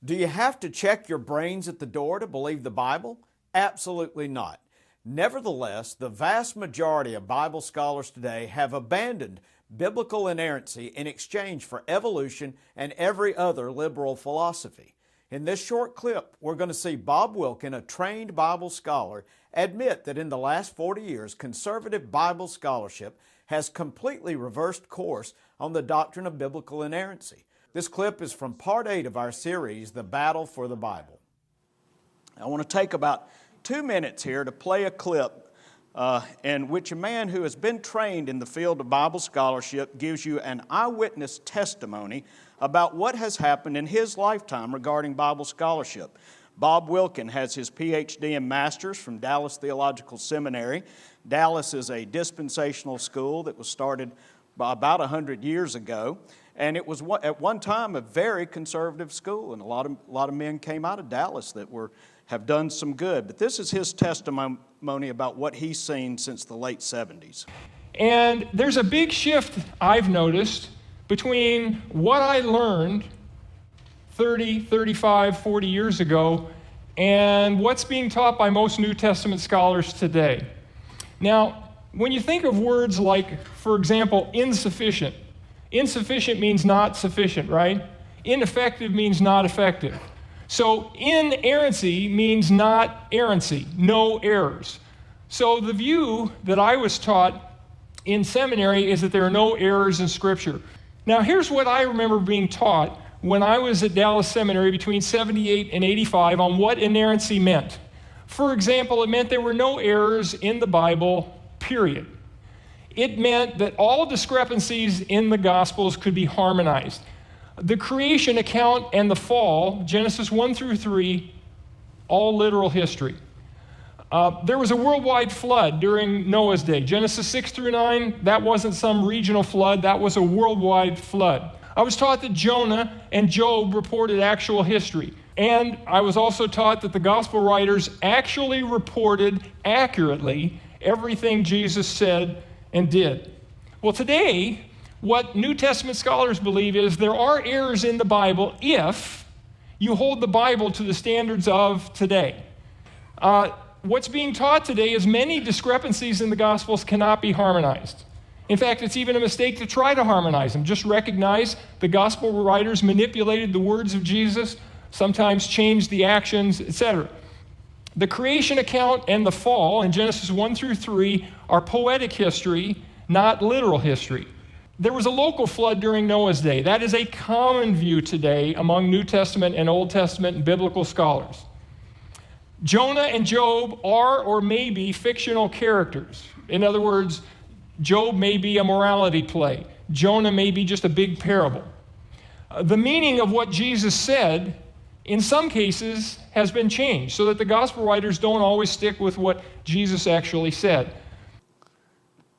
Do you have to check your brains at the door to believe the Bible? Absolutely not. Nevertheless, the vast majority of Bible scholars today have abandoned biblical inerrancy in exchange for evolution and every other liberal philosophy. In this short clip, we're going to see Bob Wilkin, a trained Bible scholar, admit that in the last 40 years, conservative Bible scholarship has completely reversed course on the doctrine of biblical inerrancy. This clip is from Part 8 of our series, The Battle for the Bible. I want to take about 2 minutes here to play a clip in which a man who has been trained in the field of Bible scholarship gives you an eyewitness testimony about what has happened in his lifetime regarding Bible scholarship. Bob Wilkin has his PhD and master's from Dallas Theological Seminary. Dallas is a dispensational school that was started about 100 years ago. And it was at one time a very conservative school, and a lot of men came out of Dallas that have done some good. But this is his testimony about what he's seen since the late 70s. And there's a big shift I've noticed between what I learned 30, 35, 40 years ago and what's being taught by most New Testament scholars today. Now, when you think of words like, for example, insufficient, insufficient means not sufficient, right? Ineffective means not effective. So inerrancy means not errancy, no errors. So the view that I was taught in seminary is that there are no errors in Scripture. Now here's what I remember being taught when I was at Dallas Seminary between 78 and 85 on what inerrancy meant. For example, it meant there were no errors in the Bible, period. It meant that all discrepancies in the Gospels could be harmonized. The creation account and the fall, Genesis 1 through 3, all literal history. There was a worldwide flood during Noah's day. Genesis 6 through 9, that wasn't some regional flood, that was a worldwide flood. I was taught that Jonah and Job reported actual history. And I was also taught that the gospel writers actually reported accurately everything Jesus said and did. Well, today, what New Testament scholars believe is there are errors in the Bible if you hold the Bible to the standards of today. What's being taught today is many discrepancies in the Gospels cannot be harmonized. In fact, it's even a mistake to try to harmonize them. Just recognize the gospel writers manipulated the words of Jesus, sometimes changed the actions, etc. The creation account and the fall in Genesis 1 through 3 are poetic history, not literal history. There was a local flood during Noah's day. That is a common view today among New Testament and Old Testament and biblical scholars. Jonah and Job are or may be fictional characters. In other words, Job may be a morality play. Jonah may be just a big parable. The meaning of what Jesus said, in some cases, has been changed so that the gospel writers don't always stick with what Jesus actually said.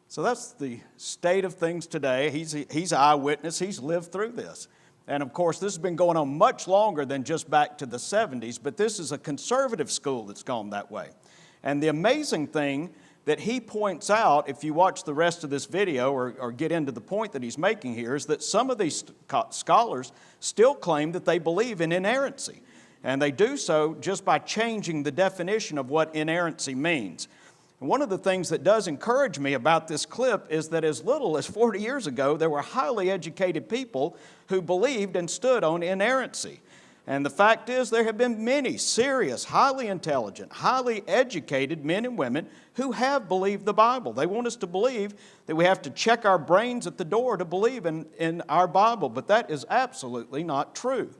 So that's the state of things today. He's an eyewitness. He's lived through this. And of course, this has been going on much longer than just back to the 70s, but this is a conservative school that's gone that way. And the amazing thing that he points out, if you watch the rest of this video or get into the point that he's making here, is that some of these scholars still claim that they believe in inerrancy. And they do so just by changing the definition of what inerrancy means. And one of the things that does encourage me about this clip is that as little as 40 years ago, there were highly educated people who believed and stood on inerrancy. And the fact is, there have been many serious, highly intelligent, highly educated men and women who have believed the Bible. They want us to believe that we have to check our brains at the door to believe in our Bible, but that is absolutely not true.